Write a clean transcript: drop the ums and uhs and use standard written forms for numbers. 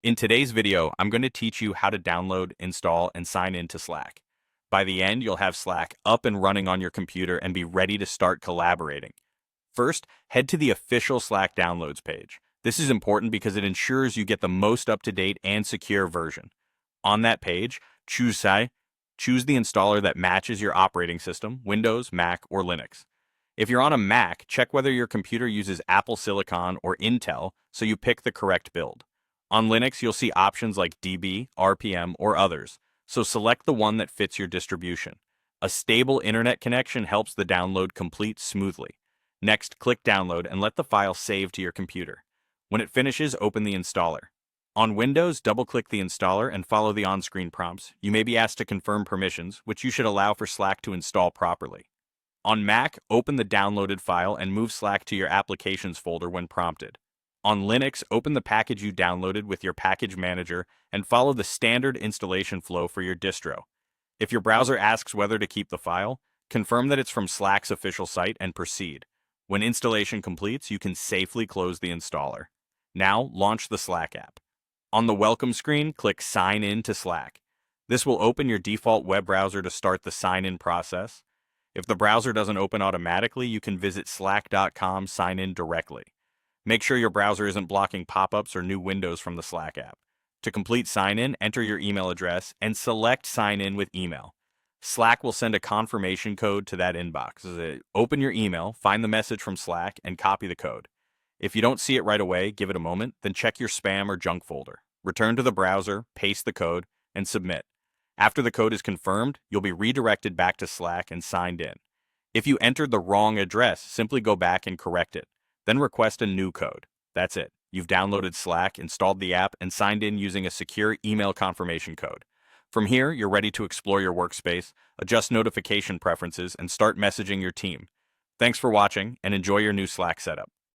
In today's video, I'm going to teach you how to download, install, and sign into Slack. By the end, you'll have Slack up and running on your computer and be ready to start collaborating. First, head to the official Slack downloads page. This is important because it ensures you get the most up-to-date and secure version. On that page, choose the installer that matches your operating system, Windows, Mac, or Linux. If you're on a Mac, check whether your computer uses Apple Silicon or Intel so you pick the correct build. On Linux, you'll see options like DB, RPM, or others, so select the one that fits your distribution. A stable internet connection helps the download complete smoothly. Next, click Download and let the file save to your computer. When it finishes, open the installer. On Windows, double-click the installer and follow the on-screen prompts. You may be asked to confirm permissions, which you should allow for Slack to install properly. On Mac, open the downloaded file and move Slack to your Applications folder when prompted. On Linux, open the package you downloaded with your package manager and follow the standard installation flow for your distro. If your browser asks whether to keep the file, confirm that it's from Slack's official site and proceed. When installation completes, you can safely close the installer. Now, launch the Slack app. On the welcome screen, click Sign in to Slack. This will open your default web browser to start the sign-in process. If the browser doesn't open automatically, you can visit slack.com sign in directly. Make sure your browser isn't blocking pop-ups or new windows from the Slack app. To complete sign-in, enter your email address and select Sign in with email. Slack will send a confirmation code to that inbox. Open your email, find the message from Slack, and copy the code. If you don't see it right away, give it a moment, then check your spam or junk folder. Return to the browser, paste the code, and submit. After the code is confirmed, you'll be redirected back to Slack and signed in. If you entered the wrong address, simply go back and correct it. Then request a new code. That's it. You've downloaded Slack, installed the app, and signed in using a secure email confirmation code. From here, you're ready to explore your workspace, adjust notification preferences, and start messaging your team. Thanks for watching, and enjoy your new Slack setup.